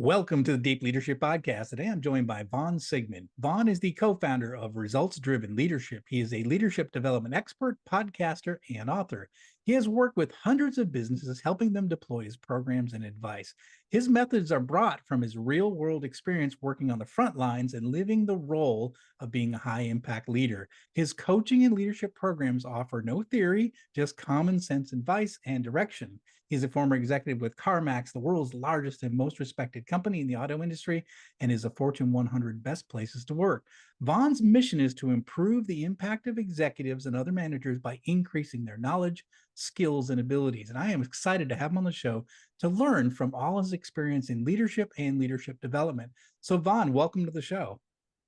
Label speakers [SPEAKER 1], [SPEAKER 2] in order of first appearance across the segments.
[SPEAKER 1] Welcome to the Deep Leadership Podcast. Today I'm joined by Vaughn Sigmon. Vaughn is the co-founder of Results Driven Leadership. He is a leadership development expert, podcaster, and author. He has worked with hundreds of businesses, helping them deploy his programs and advice. His methods are brought from his real-world experience working on the front lines and living the role of being a high-impact leader. His coaching and leadership programs offer no theory, just common sense advice and direction. He's a former executive with CarMax, the world's largest and most respected company in the auto industry, and is a Fortune 100 best places to work. Vaughn's mission is to improve the impact of executives and other managers by increasing their knowledge, skills, and abilities. And I am excited to have him on the show to learn from all his experience in leadership and leadership development. So Vaughn, welcome to the show.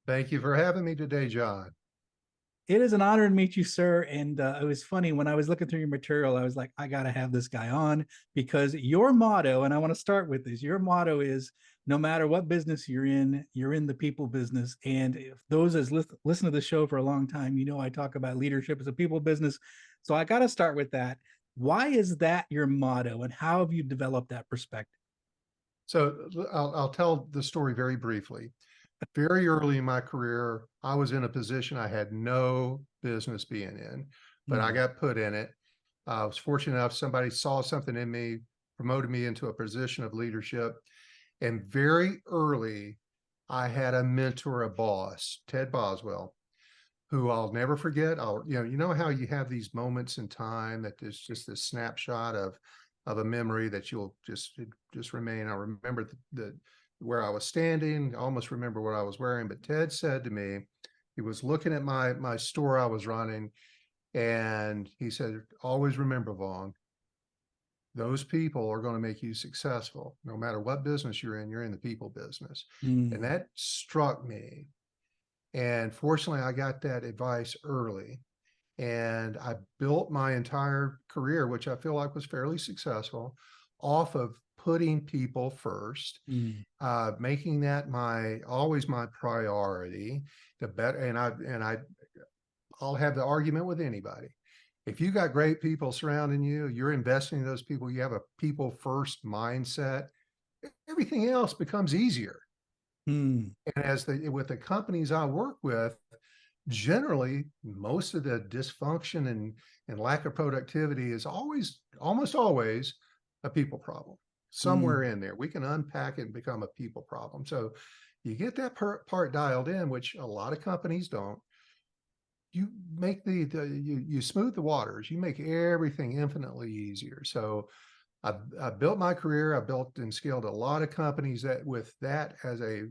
[SPEAKER 2] Thank you for having me today, John.
[SPEAKER 1] It is an honor to meet you, sir. And it was funny when I was looking through your material, I was like, I got to have this guy on because your motto, and I want to start with this, your motto is no matter what business you're in the people business. And if those as listen to the show for a long time, you know, I talk about leadership as a people business. So I got to start with that. Why is that your motto and how have you developed that perspective?
[SPEAKER 2] So I'll tell the story very briefly. Very early in my career, I was in a position I had no business being in, but I got put in it. I was fortunate enough, somebody saw something in me, promoted me into a position of leadership. And very early, I had a mentor, a boss, Ted Boswell, who I'll never forget. You know how you have these moments in time that there's just this snapshot of a memory that you'll just remain. I remember the where I was standing, I almost remember what I was wearing, but Ted said to me, he was looking at my store I was running, and he said, always remember, Vaughn, those people are going to make you successful. No matter what business you're in the people business. And that struck me. And fortunately, I got that advice early. And I built my entire career, which I feel like was fairly successful, off of putting people first, making that always my priority. The better, and I'll have the argument with anybody. If you got great people surrounding you, you're investing in those people, you have a people first mindset, everything else becomes easier. And with the companies I work with, generally most of the dysfunction and lack of productivity is almost always a people problem. Somewhere in there, we can unpack it and become a people problem. So you get that part dialed in, which a lot of companies don't. You make you smooth the waters. You make everything infinitely easier. So I built my career. I built and scaled a lot of companies with that as a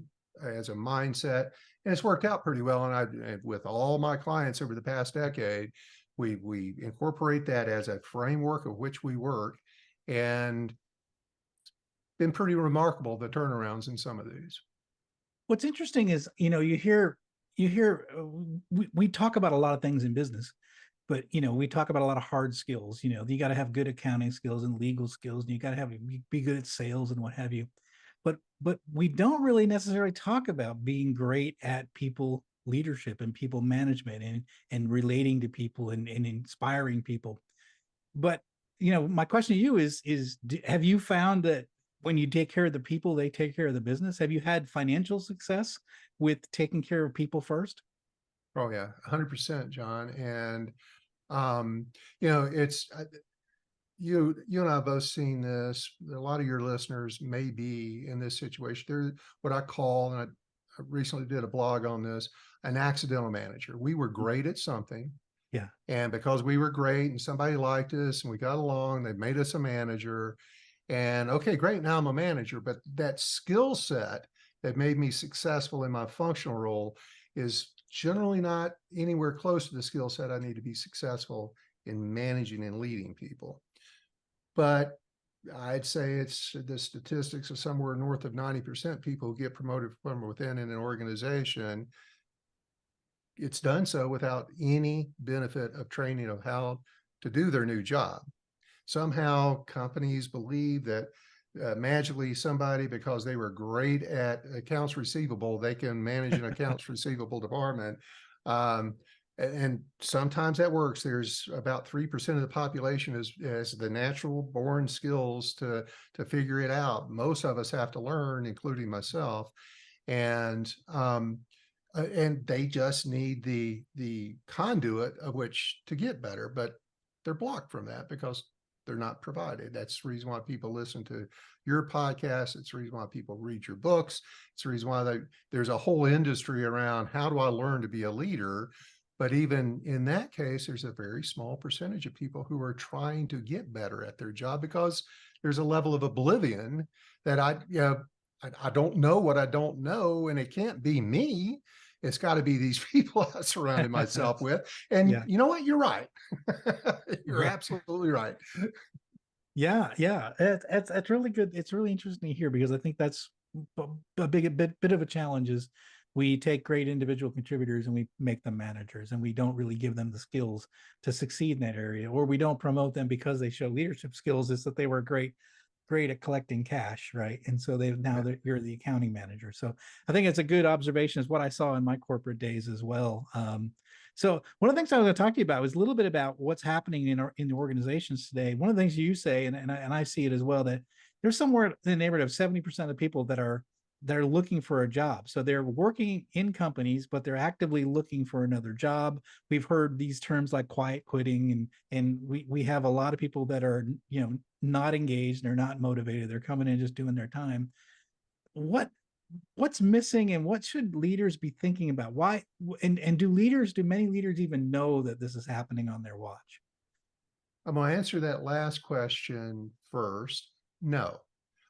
[SPEAKER 2] mindset, and it's worked out pretty well. And with all my clients over the past decade, we incorporate that as a framework of which we work, and been pretty remarkable, the turnarounds in some of these.
[SPEAKER 1] What's interesting is, you know, we talk about a lot of things in business, but, you know, we talk about a lot of hard skills. You know, you got to have good accounting skills and legal skills, and you got to be good at sales and what have you. But we don't really necessarily talk about being great at people leadership and people management and relating to people and inspiring people. But, you know, my question to you is have you found that when you take care of the people, they take care of the business? Have you had financial success with taking care of people first?
[SPEAKER 2] Oh yeah, 100%, John. And you know, it's you and I have both seen this. A lot of your listeners may be in this situation. They're what I call, and I recently did a blog on this, an accidental manager. We were great at something.
[SPEAKER 1] Yeah.
[SPEAKER 2] And because we were great and somebody liked us and we got along, they made us a manager. And okay, great, now I'm a manager. But that skill set that made me successful in my functional role is generally not anywhere close to the skill set I need to be successful in managing and leading people. But I'd say it's the statistics are somewhere north of 90% people who get promoted from within in an organization. It's done so without any benefit of training of how to do their new job. Somehow companies believe that magically somebody, because they were great at accounts receivable, they can manage an accounts receivable department. And sometimes that works. There's about 3% of the population has the natural born skills to figure it out. Most of us have to learn, including myself. And they just need the conduit of which to get better, but they're blocked from that because they're not provided. That's the reason why people listen to your podcast. It's the reason why people read your books. It's the reason why there's a whole industry around how do I learn to be a leader. But even in that case, there's a very small percentage of people who are trying to get better at their job because there's a level of oblivion that I don't know what I don't know, and it can't be me. It's got to be these people I surrounded myself with. And
[SPEAKER 1] Yeah.
[SPEAKER 2] you know what? You're right. You're
[SPEAKER 1] Right.
[SPEAKER 2] absolutely right.
[SPEAKER 1] Yeah, yeah, it's really good. It's really interesting to hear because I think that's a bit of a challenge is we take great individual contributors and we make them managers, and we don't really give them the skills to succeed in that area, or we don't promote them because they show leadership skills. Is that they were great at collecting cash, right? And so you're the accounting manager. So I think it's a good observation, is what I saw in my corporate days as well. So one of the things I was going to talk to you about was a little bit about what's happening in the organizations today. One of the things you say, and I see it as well, that there's somewhere in the neighborhood of 70% of people that are looking for a job. So they're working in companies, but they're actively looking for another job. We've heard these terms like quiet quitting, and we have a lot of people that are, not engaged, they're not motivated, they're coming in just doing their time. What's missing, and what should leaders be thinking about? Why, and do many leaders even know that this is happening on their watch?
[SPEAKER 2] I'm going to answer that last question first. No, I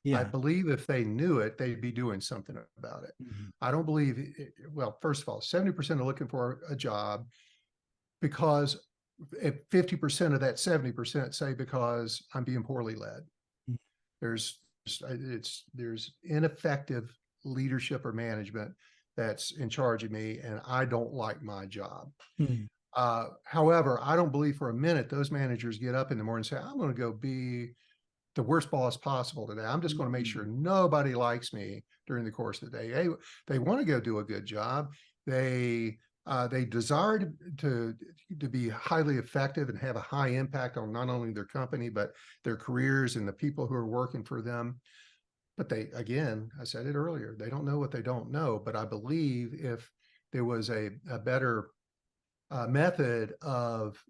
[SPEAKER 1] Yeah.
[SPEAKER 2] believe if they knew it, they'd be doing something about it.
[SPEAKER 1] Mhm.
[SPEAKER 2] I don't believe, well, first of all, 70% are looking for a job because if 50% of that 70% say because I'm being poorly led.
[SPEAKER 1] Mhm.
[SPEAKER 2] There's there's ineffective leadership or management that's in charge of me, and I don't like my job.
[SPEAKER 1] Mhm.
[SPEAKER 2] However, I don't believe for a minute those managers get up in the morning and say, I'm going to go be the worst boss possible today. I'm just going to make sure
[SPEAKER 1] Mhm.
[SPEAKER 2] nobody likes me during the course of the day. They want to go do a good job. They desire to be highly effective and have a high impact on not only their company, but their careers and the people who are working for them. But they, again, I said it earlier, they don't know what they don't know. But I believe if there was a better method of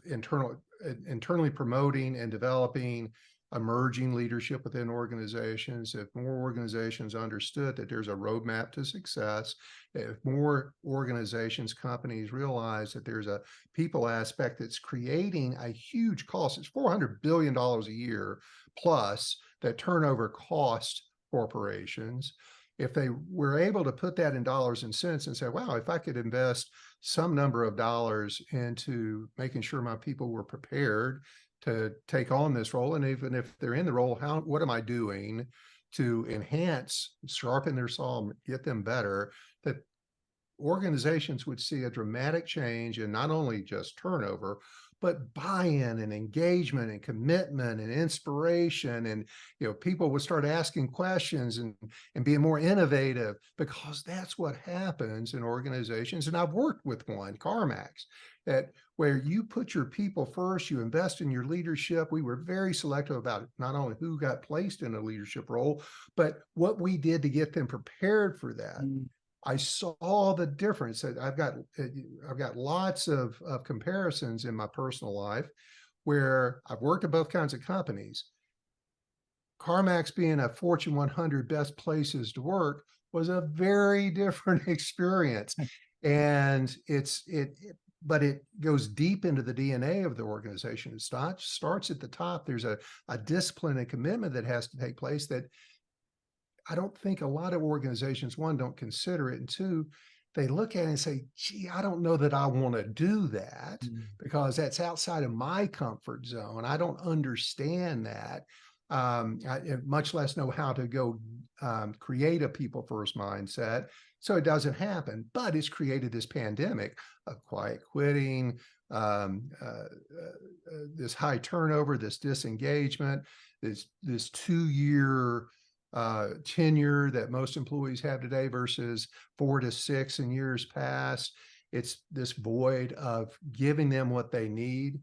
[SPEAKER 2] internally promoting and developing emerging leadership within organizations, if more organizations understood that there's a roadmap to success, if more organizations, companies realize that there's a people aspect that's creating a huge cost. It's $400 billion a year plus that turnover cost corporations. If they were able to put that in dollars and cents and say, wow, if I could invest some number of dollars into making sure my people were prepared to take on this role. And even if they're in the role, what am I doing to enhance, sharpen their saw, get them better, that organizations would see a dramatic change in not only just turnover, but buy-in and engagement and commitment and inspiration. And people would start asking questions and being more innovative, because that's what happens in organizations. And I've worked with one, CarMax, that where you put your people first, you invest in your leadership. We were very selective about not only who got placed in a leadership role, but what we did to get them prepared for that.
[SPEAKER 1] Mhm.
[SPEAKER 2] I saw the difference. I've got lots of comparisons in my personal life where I've worked at both kinds of companies. CarMax being a Fortune 100 best places to work was a very different experience, and but it goes deep into the DNA of the organization. It starts at the top. There's a discipline and commitment that has to take place that I don't think a lot of organizations, one, don't consider it, and two, they look at it and say, gee, I don't know that I want to do that
[SPEAKER 1] Mhm.
[SPEAKER 2] because that's outside of my comfort zone. I don't understand that, much less know how to go create a people first mindset. So it doesn't happen, but it's created this pandemic of quiet quitting, this high turnover, this disengagement, this 2-year tenure that most employees have today versus 4 to 6 in years past. it's this void of giving them what they need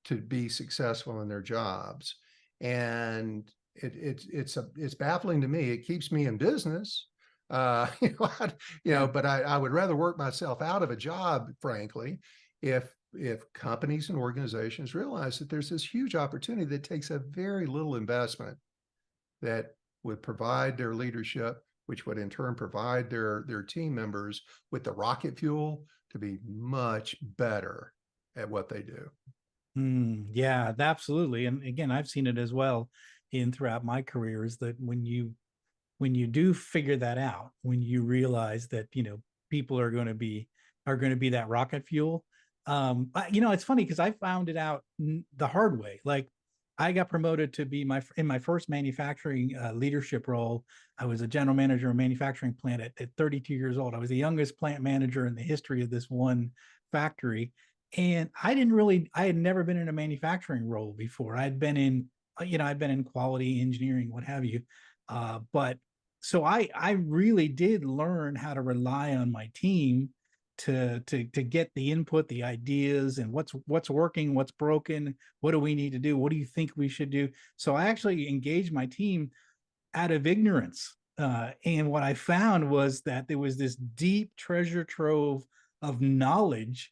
[SPEAKER 2] to be successful in their jobs. And it's baffling to me. It keeps me in business.
[SPEAKER 1] Yeah.
[SPEAKER 2] But I would rather work myself out of a job, frankly, if companies and organizations realize that there's this huge opportunity that takes a very little investment that would provide their leadership, which would in turn provide their team members with the rocket fuel to be much better at what they do.
[SPEAKER 1] Yeah, absolutely. And again, I've seen it as well in throughout my career, is that when you do figure that out, when you realize that, people are going to be that rocket fuel. It's funny because I found it out the hard way. Like, I got promoted to be in my first manufacturing leadership role. I was a general manager of a manufacturing plant at 32 years old. I was the youngest plant manager in the history of this one factory. And I had never been in a manufacturing role before. I'd been in, I'd been in quality engineering, what have you. But so I really did learn how to rely on my team to get the input, the ideas, and what's working, what's broken, what do we need to do, what do you think we should do. So I actually engaged my team out of ignorance, and what I found was that there was this deep treasure trove of knowledge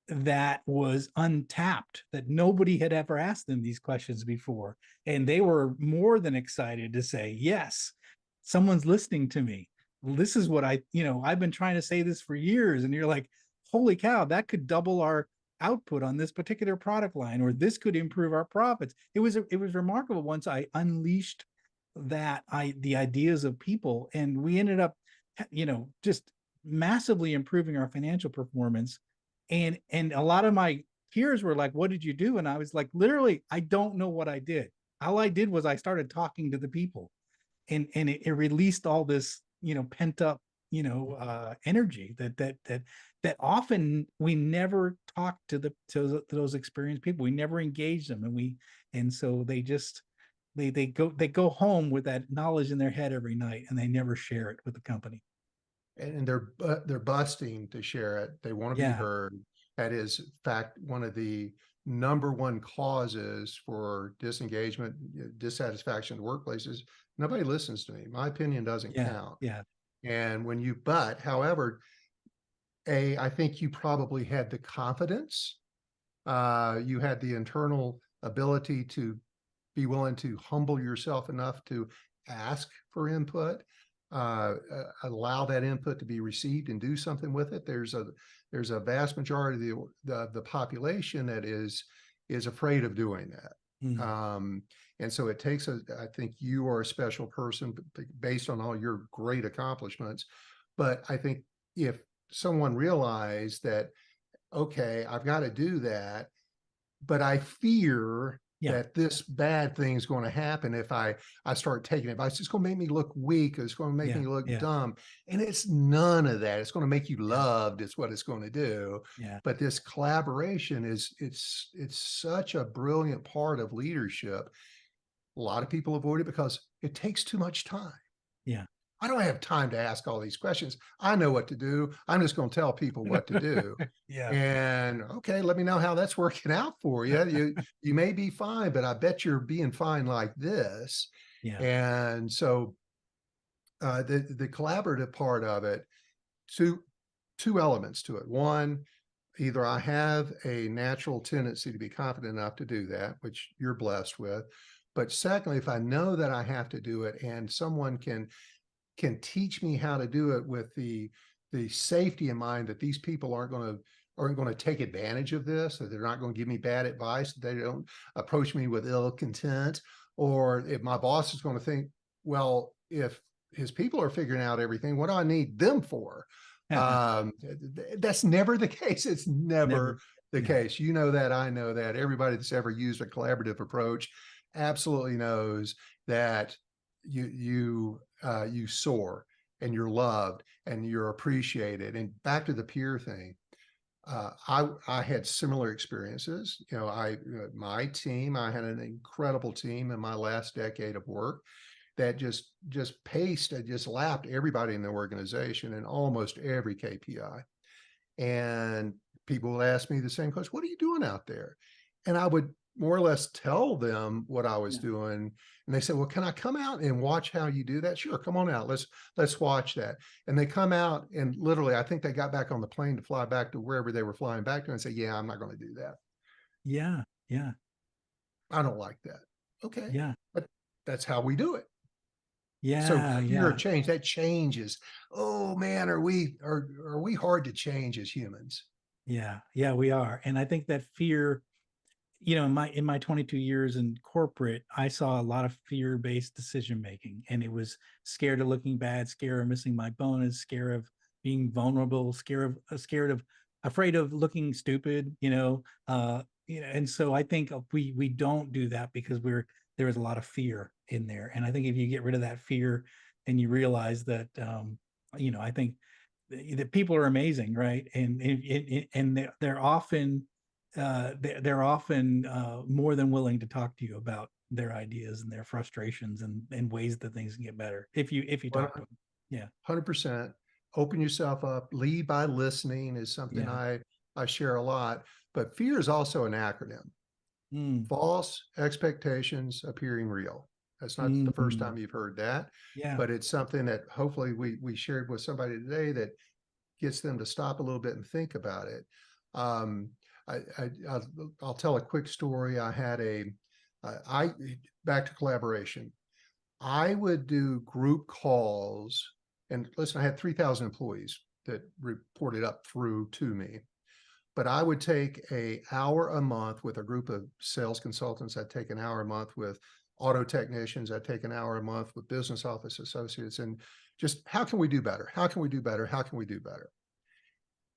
[SPEAKER 1] that was untapped, that nobody had ever asked them these questions before, and they were more than excited to say, yes, someone's listening to me. This is what I've been trying to say this for years. And you're like, holy cow, that could double our output on this particular product line, or this could improve our profits. It was remarkable once I unleashed the ideas of people, and we ended up just massively improving our financial performance. And a lot of my peers were like, what did you do? And I was like, literally, I don't know what I did. All I did was I started talking to the people, and it released all this pent up energy that often we never talk to those experienced people. We never engage them, and so they go home with that knowledge in their head every night, and they never share it with the company.
[SPEAKER 2] And they're busting to share it. They want to be
[SPEAKER 1] Yeah.
[SPEAKER 2] heard. That is, in fact, one of the number one causes for disengagement, dissatisfaction in workplaces. Nobody listens to me. My opinion doesn't
[SPEAKER 1] Yeah.
[SPEAKER 2] count.
[SPEAKER 1] Yeah.
[SPEAKER 2] And however, I think you probably had the confidence, you had the internal ability to be willing to humble yourself enough to ask for input, allow that input to be received and do something with it. There's a vast majority of the population that is afraid of doing that. And so it takes I think you are a special person based on all your great accomplishments. But I think if someone realized that, okay, I've got to do that, but I fear
[SPEAKER 1] Yeah.
[SPEAKER 2] that this bad thing is going to happen if I start taking advice. It's going to make me look weak. It's going to make
[SPEAKER 1] Yeah.
[SPEAKER 2] me look
[SPEAKER 1] Yeah.
[SPEAKER 2] dumb. And it's none of that. It's going to make you
[SPEAKER 1] Yeah.
[SPEAKER 2] loved. It's what it's going to do.
[SPEAKER 1] Yeah.
[SPEAKER 2] But this collaboration it's such a brilliant part of leadership. A lot of people avoid it because it takes too much time.
[SPEAKER 1] Yeah.
[SPEAKER 2] I don't have time to ask all these questions. I know what to do. I'm just going to tell people what to do.
[SPEAKER 1] Yeah.
[SPEAKER 2] And okay, let me know how that's working out for you. You may be fine, but I bet you're being fine like this.
[SPEAKER 1] Yeah.
[SPEAKER 2] And so the collaborative part of it, two elements to it. One, either I have a natural tendency to be confident enough to do that, which you're blessed with. But secondly, if I know that I have to do it and someone can teach me how to do it with the safety in mind that these people aren't going to take advantage of this, that they're not going to give me bad advice, that they don't approach me with ill content, or if my boss is going to think, well, if his people are figuring out everything, what do I need them for? That's never the case. It's never the case. You know that, I know that. Everybody that's ever used a collaborative approach absolutely knows that you soar and you're loved and you're appreciated. And back to the peer thing, I had similar experiences. My team, I had an incredible team in my last decade of work that just paced and just lapped everybody in the organization in almost every KPI. And people would ask me the same question, what are you doing out there? And I would more or less tell them what I was
[SPEAKER 1] Yeah.
[SPEAKER 2] doing. And they said, well, can I come out and watch how you do that? Sure, come on out. Let's watch that. And they come out, and literally, I think they got back on the plane to fly back to wherever they were flying back to, and say, yeah, I'm not going to do that.
[SPEAKER 1] Yeah. Yeah.
[SPEAKER 2] I don't like that. Okay.
[SPEAKER 1] Yeah.
[SPEAKER 2] But that's how we do it. So
[SPEAKER 1] Yeah.
[SPEAKER 2] fear of
[SPEAKER 1] Yeah.
[SPEAKER 2] change, that changes. Oh man, are we hard to change as humans?
[SPEAKER 1] Yeah. Yeah. We are. And I think that fear, in my 22 years in corporate, I saw a lot of fear-based decision making, and it was scared of looking bad, scared of missing my bonus, scared of being vulnerable, afraid of looking stupid, and so I think we don't do that because there is a lot of fear in there. And I think if you get rid of that fear and you realize that, I think that people are amazing, right? And they're often they're often more than willing to talk to you about their ideas and their frustrations and ways that things can get better if you talk to them. Yeah.
[SPEAKER 2] 100%. Open yourself up. Lead by listening is something
[SPEAKER 1] Yeah.
[SPEAKER 2] I share a lot. But fear is also an acronym.
[SPEAKER 1] Mm.
[SPEAKER 2] False expectations appearing real. That's not the first
[SPEAKER 1] Mm.
[SPEAKER 2] time you've heard that,
[SPEAKER 1] Yeah.
[SPEAKER 2] but it's something that hopefully we shared with somebody today that gets them to stop a little bit and think about it. Um, I'll tell a quick story. I had I back to collaboration. I would do group calls, and listen, I had 3,000 employees that reported up through to me. But I would take an hour a month with a group of sales consultants. I'd take an hour a month with auto technicians. I'd take an hour a month with business office associates, and just how can we do better? How can we do better? How can we do better?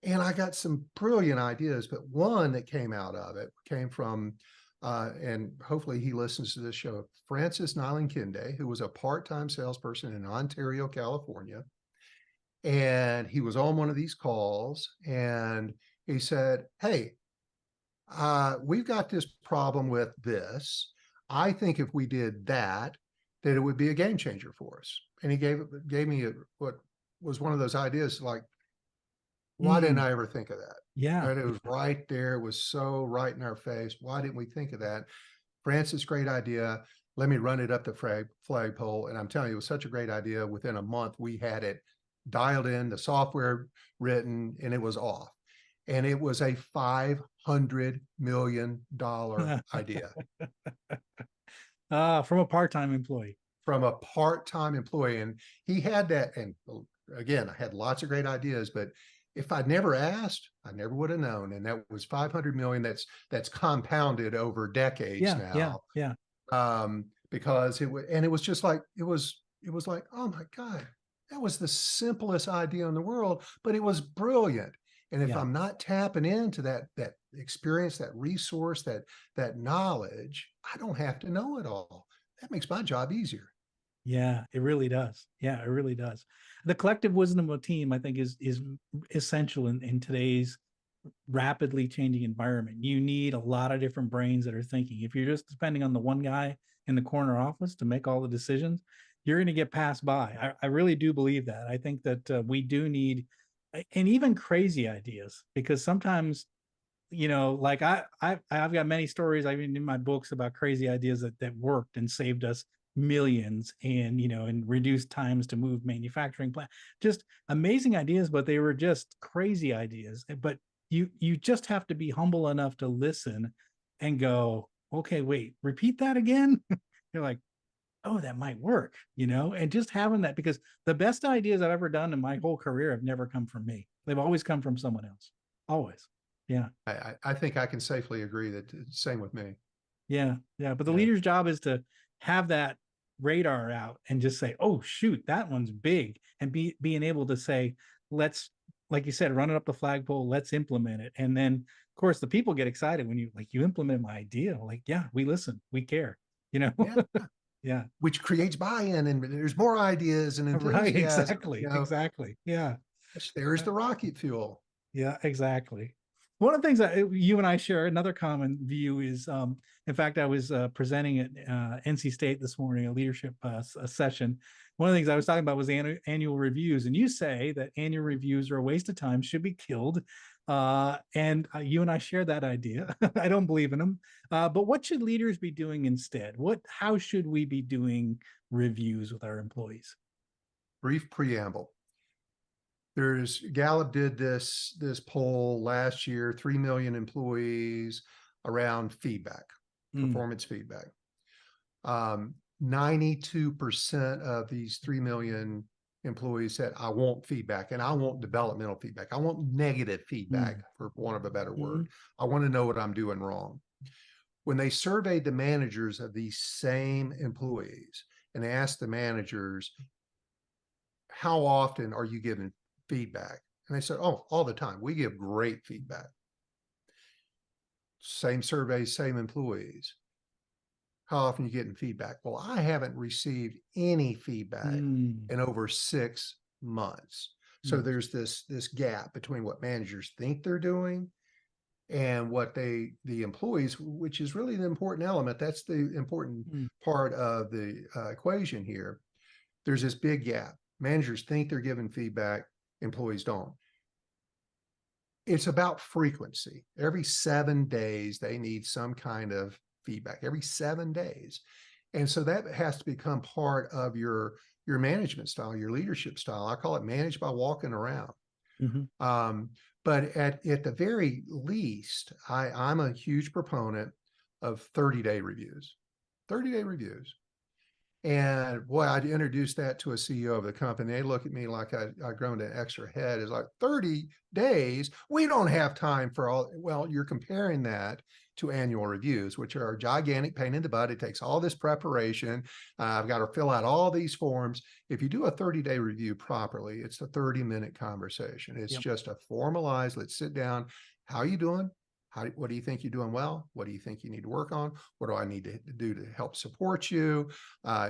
[SPEAKER 2] And I got some brilliant ideas, but one that came out of it came from, and hopefully he listens to this show, Francis Nyland-Kinde, who was a part-time salesperson in Ontario, California. And he was on one of these calls, and he said, hey, we've got this problem with this. I think if we did that, that it would be a game changer for us. And he gave me what was one of those ideas like, why didn't
[SPEAKER 1] Mm.
[SPEAKER 2] I ever think of that?
[SPEAKER 1] Yeah.
[SPEAKER 2] Right? It was right there. It was so right in our face. Why didn't we think of that? Francis, great idea. Let me run it up the flagpole. And I'm telling you, it was such a great idea. Within a month, we had it dialed in, the software written, and it was off. And it was a $500 million idea
[SPEAKER 1] From a part-time employee.
[SPEAKER 2] from a part-time employee. And he had that. And again, I had lots of great ideas, but if I'd never asked, I never would have known. And that was 500 million. That's compounded over decades
[SPEAKER 1] Yeah. Yeah.
[SPEAKER 2] now.
[SPEAKER 1] Yeah.
[SPEAKER 2] Because it was just like, it was like, oh my God, that was the simplest idea in the world, but it was brilliant. And if
[SPEAKER 1] Yeah.
[SPEAKER 2] I'm not tapping into that experience, that resource, that knowledge, I don't have to know it all. That makes my job easier.
[SPEAKER 1] Yeah, it really does. Yeah, it really does. The collective wisdom of a team, I think, is essential in today's rapidly changing environment. You need a lot of different brains that are thinking. If you're just depending on the one guy in the corner office to make all the decisions, you're going to get passed by. I really do believe that. I think that we do need, and even crazy ideas, because sometimes, like I've got many stories I've been in my books about crazy ideas that worked and saved us millions, and reduced times to move manufacturing plant. Just amazing ideas, but they were just crazy ideas. But you just have to be humble enough to listen and go, okay, wait, repeat that again. You're like, oh, that might work, and just having that, because the best ideas I've ever done in my whole career have never come from me. They've always come from someone else. Always. Yeah.
[SPEAKER 2] I think I can safely agree that same with me.
[SPEAKER 1] Yeah. Yeah. But the
[SPEAKER 2] Yeah.
[SPEAKER 1] leader's job is to have that radar out and just say, oh, shoot, that one's big. And being able to say, let's, like you said, run it up the flagpole, let's implement it. And then, of course, the people get excited when you implement my idea. Like, yeah, we listen, we care,
[SPEAKER 2] Yeah.
[SPEAKER 1] Yeah.
[SPEAKER 2] Which creates buy-in, and there's more ideas and
[SPEAKER 1] Right.
[SPEAKER 2] enthusiasm.
[SPEAKER 1] Exactly. Exactly. Yeah.
[SPEAKER 2] There's the rocket fuel.
[SPEAKER 1] Yeah, exactly. One of the things that you and I share, another common view is, in fact, I was presenting at NC State this morning, a leadership a session. One of the things I was talking about was annual reviews. And you say that annual reviews are a waste of time, should be killed. And you and I share that idea. I don't believe in them. But what should leaders be doing instead? How should we be doing reviews with our employees?
[SPEAKER 2] Brief preamble. Gallup did this poll last year, 3 million employees, around feedback, performance feedback. 92% of these 3 million employees said, I want feedback, and I want developmental feedback. I want negative feedback, for want of a better word. I want to know what I'm doing wrong. When they surveyed the managers of these same employees and they asked the managers, how often are you giving feedback? And they said, oh, all the time. We give great feedback. Same surveys, same employees. How often are you getting feedback? Well, I haven't received any feedback in over 6 months. So there's this gap between what managers think they're doing and what the employees, which is really the important element. That's the important part of the equation here. There's this big gap. Managers think they're giving feedback, employees don't. It's about frequency. Every 7 days, they need some kind of feedback, every 7 days. And so that has to become part of your management style, your leadership style. I call it manage by walking around. But at the very least, I'm a huge proponent of 30-day reviews, 30-day reviews. And boy, I'd introduce that to a CEO of the company. They look at me like I've grown an extra head. It's like 30 days. We don't have time for all. Well, you're comparing that to annual reviews, which are a gigantic pain in the butt. It takes all this preparation. I've got to fill out all these forms. If you do a 30-day review properly, it's a 30-minute conversation. It's just a formalized, let's sit down. How are you doing? What do you think you're doing well? What do you think you need to work on? What do I need to do to help support you?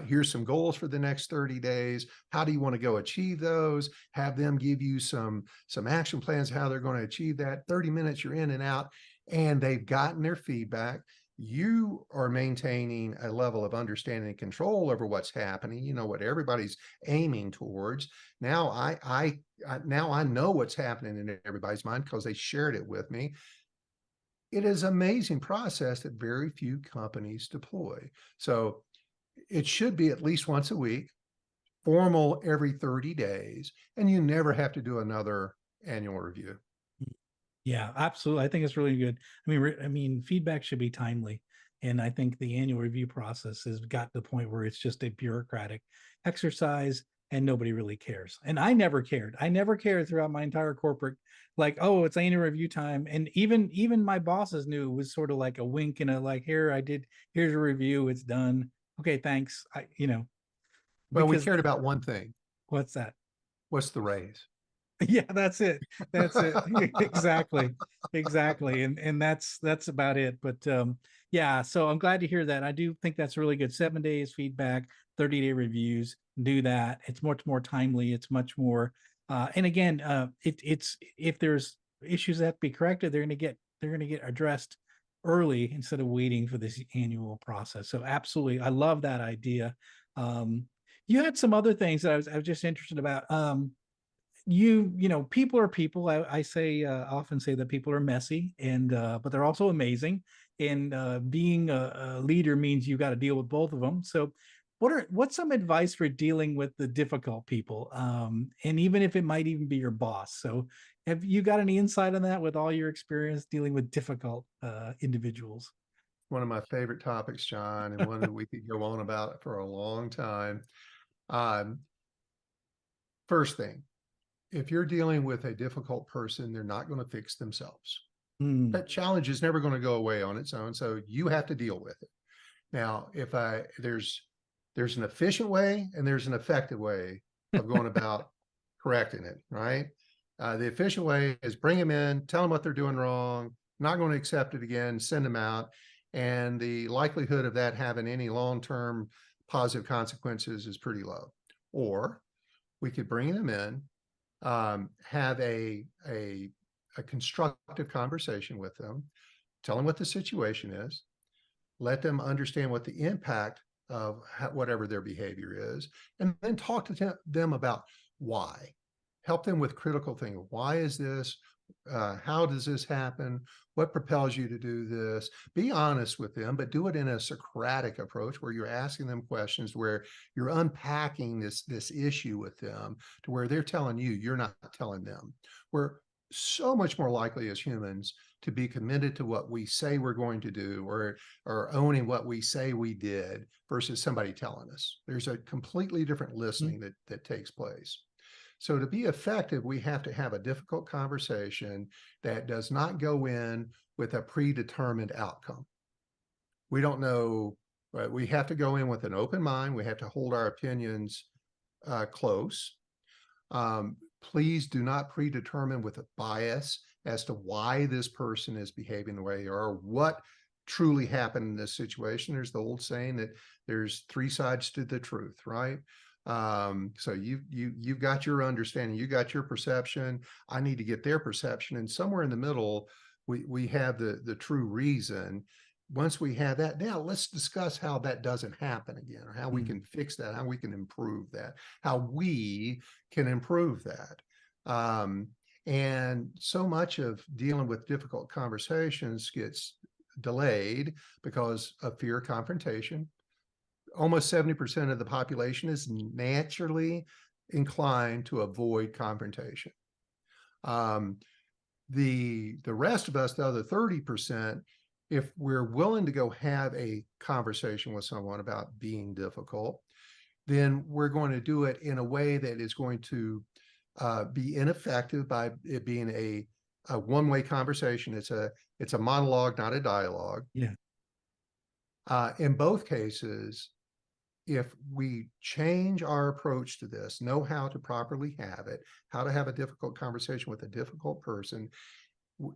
[SPEAKER 2] Here's some goals for the next 30 days. How do you want to go achieve those? Have them give you some action plans, how they're going to achieve that. 30 minutes, you're in and out, and they've gotten their feedback. You are maintaining a level of understanding and control over what's happening. You know what everybody's aiming towards. Now I know what's happening in everybody's mind because they shared it with me. It is an amazing process that very few companies deploy. So it should be at least once a week, formal every 30 days, and you never have to do another annual review.
[SPEAKER 1] Yeah, absolutely. I think it's really good. I mean, feedback should be timely. And I think the annual review process has got to the point where it's just a bureaucratic exercise and nobody really cares. And I never cared. I never cared throughout my entire corporate, like, oh, it's annual review time. And even my bosses knew it was sort of like a wink and a like, here's a review, it's done. Okay, thanks.
[SPEAKER 2] Well, we cared about one thing.
[SPEAKER 1] What's that?
[SPEAKER 2] What's the raise?
[SPEAKER 1] Yeah, that's it. Exactly. And that's about it. But yeah, so I'm glad to hear that. I do think that's really good. 7 days feedback, 30-day reviews, do that. It's much more timely. It's much more and again, it's if there's issues that have to be corrected, they're gonna get addressed early instead of waiting for this annual process. So absolutely, I love that idea. You had some other things that I was just interested about. People are people. I say often say that people are messy but they're also amazing. And being a leader means you got to deal with both of them. So what's some advice for dealing with the difficult people? And even if it might even be your boss. So have you got any insight on that with all your experience dealing with difficult individuals?
[SPEAKER 2] One of my favorite topics, John, and one that we could go on about for a long time. First thing, if you're dealing with a difficult person, they're not going to fix themselves. That challenge is never going to go away on its own. So you have to deal with it. Now, there's an efficient way and there's an effective way of going about correcting it, right? The efficient way is bring them in, tell them what they're doing wrong, not going to accept it again, send them out. And the likelihood of that having any long-term positive consequences is pretty low. Or we could bring them in, have a a constructive conversation with them, tell them what the situation is, let them understand what the impact of whatever their behavior is, and then talk to them about why. Help them with critical thinking. Why is this? How does this happen? What propels you to do this? Be honest with them, but do it in a Socratic approach where you're asking them questions, where you're unpacking this issue with them to where they're telling you, you're not telling them. We're so much more likely as humans to be committed to what we say we're going to do, or owning what we say we did versus somebody telling us. There's a completely different listening that takes place. So to be effective, we have to have a difficult conversation that does not go in with a predetermined outcome. We don't know, right? We have to go in with an open mind. We have to hold our opinions close. Please do not predetermine with a bias as to why this person is behaving the way they are, or what truly happened in this situation. There's the old saying that there's three sides to the truth, right? So you've got your understanding, you got your perception. I need to get their perception, and somewhere in the middle, we have the true reason. Once we have that, now let's discuss how that doesn't happen again, or how we can fix that, how we can improve that, how we can improve that. And so much of dealing with difficult conversations gets delayed because of fear of confrontation. Almost 70% of the population is naturally inclined to avoid confrontation. The rest of us, the other 30%, if we're willing to go have a conversation with someone about being difficult, then we're going to do it in a way that is going to be ineffective by it being a one-way conversation. It's a monologue, not a dialogue.
[SPEAKER 1] Yeah.
[SPEAKER 2] In both cases, if we change our approach to this, know how to properly have it, how to have a difficult conversation with a difficult person,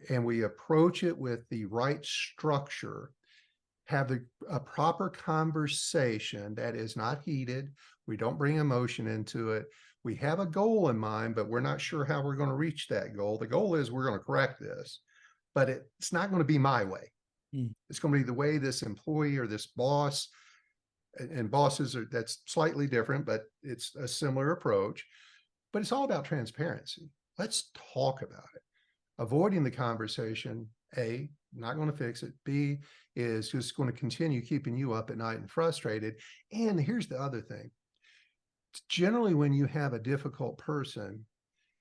[SPEAKER 2] and we approach it with the right structure, have a proper conversation that is not heated. We don't bring emotion into it. We have a goal in mind, but we're not sure how we're going to reach that goal. The goal is we're going to correct this, but it's not going to be my way. It's going to be the way this employee or this boss, and bosses are, that's slightly different, but it's a similar approach. But it's all about transparency. Let's talk about it. Avoiding the conversation, A, not going to fix it. B, is just going to continue keeping you up at night and frustrated. And here's the other thing. Generally, when you have a difficult person,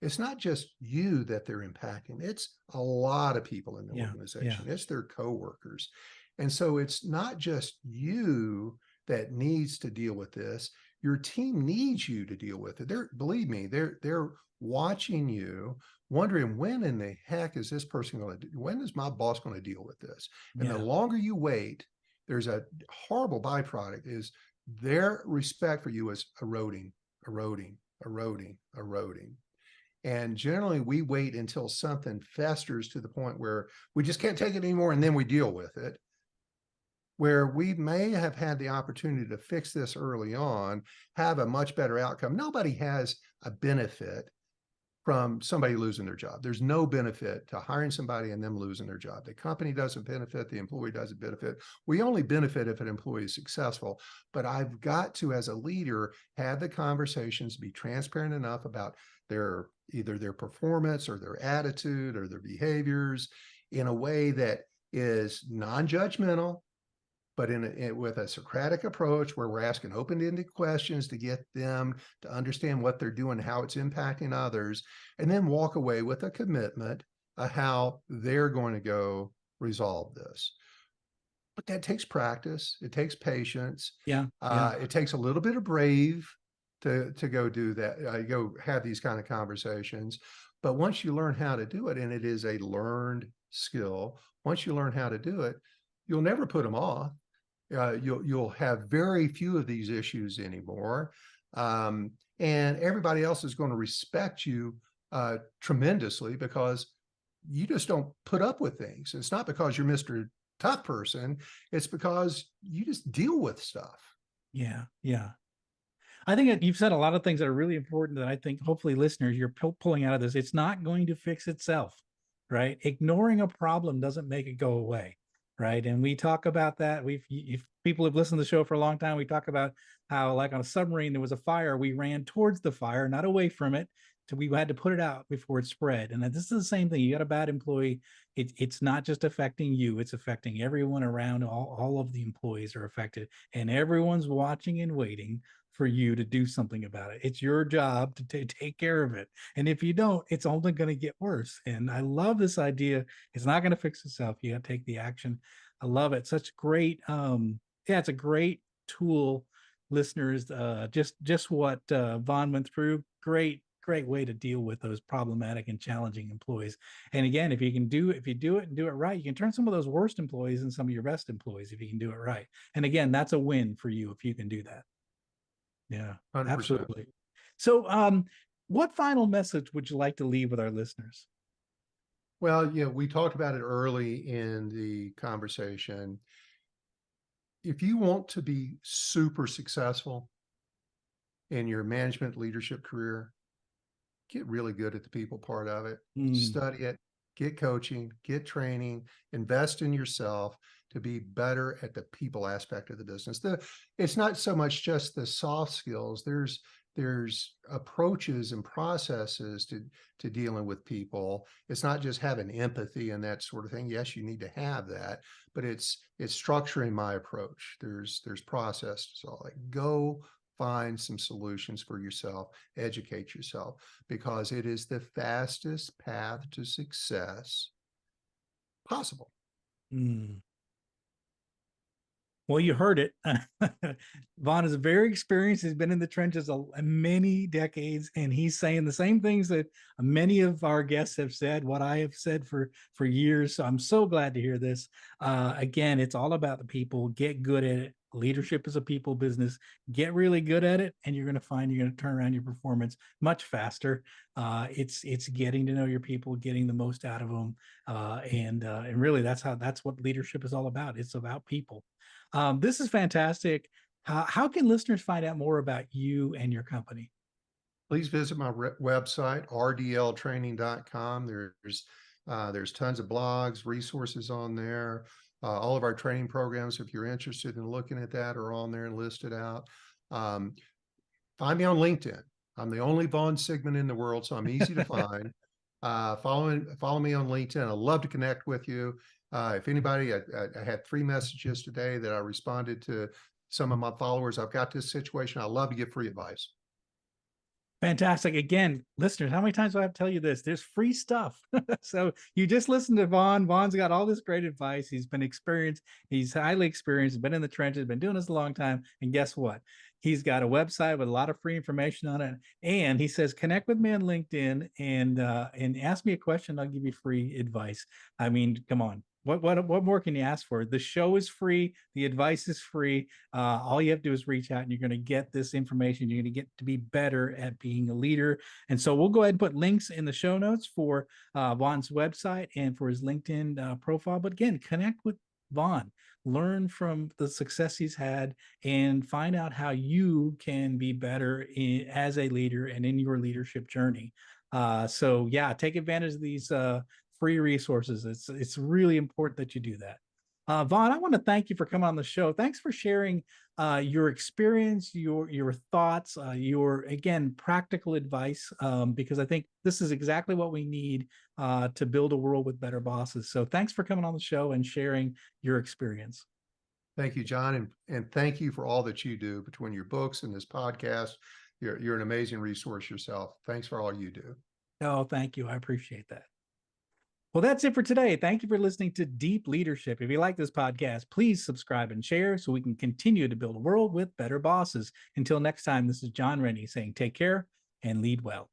[SPEAKER 2] it's not just you that they're impacting. It's a lot of people in the organization. It's their coworkers. And so it's not just you that needs to deal with this. Your team needs you to deal with it. Believe me, they're watching you, wondering, when in the heck is this person going to do? When is my boss going to deal with this? And the longer you wait, there's a horrible byproduct, is their respect for you is eroding. And generally we wait until something festers to the point where we just can't take it anymore, and then we deal with it, where we may have had the opportunity to fix this early on, have a much better outcome. Nobody has a benefit from somebody losing their job. There's no benefit to hiring somebody and them losing their job. The company doesn't benefit, the employee doesn't benefit. We only benefit if an employee is successful. But I've got to, as a leader, have the conversations, be transparent enough about either their performance or their attitude or their behaviors in a way that is non-judgmental, but with a Socratic approach where we're asking open-ended questions to get them to understand what they're doing, how it's impacting others, and then walk away with a commitment of how they're going to go resolve this. But that takes practice. It takes patience. It takes a little bit of brave to go do that, go have these kind of conversations. But once you learn how to do it, and it is a learned skill, once you learn how to do it, you'll never put them off. You'll have very few of these issues anymore. And everybody else is going to respect you tremendously, because you just don't put up with things. It's not because you're Mr. Tough Person. It's because you just deal with stuff.
[SPEAKER 1] Yeah. I think you've said a lot of things that are really important that I think hopefully listeners, you're pulling out of this. It's not going to fix itself, right? Ignoring a problem doesn't make it go away, right? And we talk about that. If people have listened to the show for a long time, we talk about how, like on a submarine, there was a fire. We ran towards the fire, not away from it. So we had to put it out before it spread. And this is the same thing. You got a bad employee. It's not just affecting you, it's affecting everyone around. All of the employees are affected, and everyone's watching and waiting for you to do something about it. It's your job to take care of it. And if you don't, it's only going to get worse. And I love this idea. It's not going to fix itself. You got to take the action. I love it. Such great, yeah, it's a great tool, listeners. Just what Vaughn went through. Great way to deal with those problematic and challenging employees. And again, if you do it and do it right, you can turn some of those worst employees into some of your best employees if you can do it right. And again, that's a win for you if you can do that. Yeah,
[SPEAKER 2] 100%.
[SPEAKER 1] absolutely. So, what final message would you like to leave with our listeners?
[SPEAKER 2] Well, we talked about it early in the conversation. If you want to be super successful in your management leadership career, get really good at the people part of it. Study it, get coaching, get training, invest in yourself to be better at the people aspect of the business. It's not so much just the soft skills. There's approaches and processes to dealing with people. It's not just having empathy and that sort of thing. Yes, you need to have that, but it's structuring my approach. There's process. So like, go find some solutions for yourself, educate yourself, because it is the fastest path to success possible.
[SPEAKER 1] Well, you heard it. Vaughn is very experienced. He's been in the trenches many decades, and he's saying the same things that many of our guests have said, what I have said for years. So I'm so glad to hear this. Again, it's all about the people. Get good at it. Leadership is a people business. Get really good at it, and you're going to find you're going to turn around your performance much faster. It's getting to know your people, getting the most out of them, and really that's what leadership is all about. It's about people. This is fantastic. How can listeners find out more about you and your company?
[SPEAKER 2] Please visit my website, rdltraining.com. There's tons of blogs, resources on there. All of our training programs, if you're interested in looking at that, are on there and listed out. Find me on LinkedIn. I'm the only Vaughn Sigmon in the world, so I'm easy to find. Follow me on LinkedIn. I'd love to connect with you. If anybody, I had 3 messages today that I responded to some of my followers. I've got this situation. I love to give free advice.
[SPEAKER 1] Fantastic. Again, listeners, how many times do I have to tell you this? There's free stuff. So you just listen to Vaughn. Vaughn's got all this great advice. He's been experienced. He's highly experienced, been in the trenches, been doing this a long time. And guess what? He's got a website with a lot of free information on it. And he says, connect with me on LinkedIn and ask me a question. I'll give you free advice. I mean, come on. What more can you ask for? The show is free. The advice is free. All you have to do is reach out and you're going to get this information. You're going to get to be better at being a leader. And so we'll go ahead and put links in the show notes for Vaughn's website and for his LinkedIn profile. But again, connect with Vaughn, learn from the success he's had, and find out how you can be better as a leader and in your leadership journey. So yeah, take advantage of these free resources. It's really important that you do that. Vaughn, I want to thank you for coming on the show. Thanks for sharing your experience, your thoughts, your, again, practical advice, because I think this is exactly what we need to build a world with better bosses. So thanks for coming on the show and sharing your experience.
[SPEAKER 2] Thank you, John. And thank you for all that you do between your books and this podcast. You're an amazing resource yourself. Thanks for all you do.
[SPEAKER 1] Oh, thank you. I appreciate that. Well, that's it for today. Thank you for listening to Deep Leadership. If you like this podcast, please subscribe and share so we can continue to build a world with better bosses. Until next time, this is John Rennie saying take care and lead well.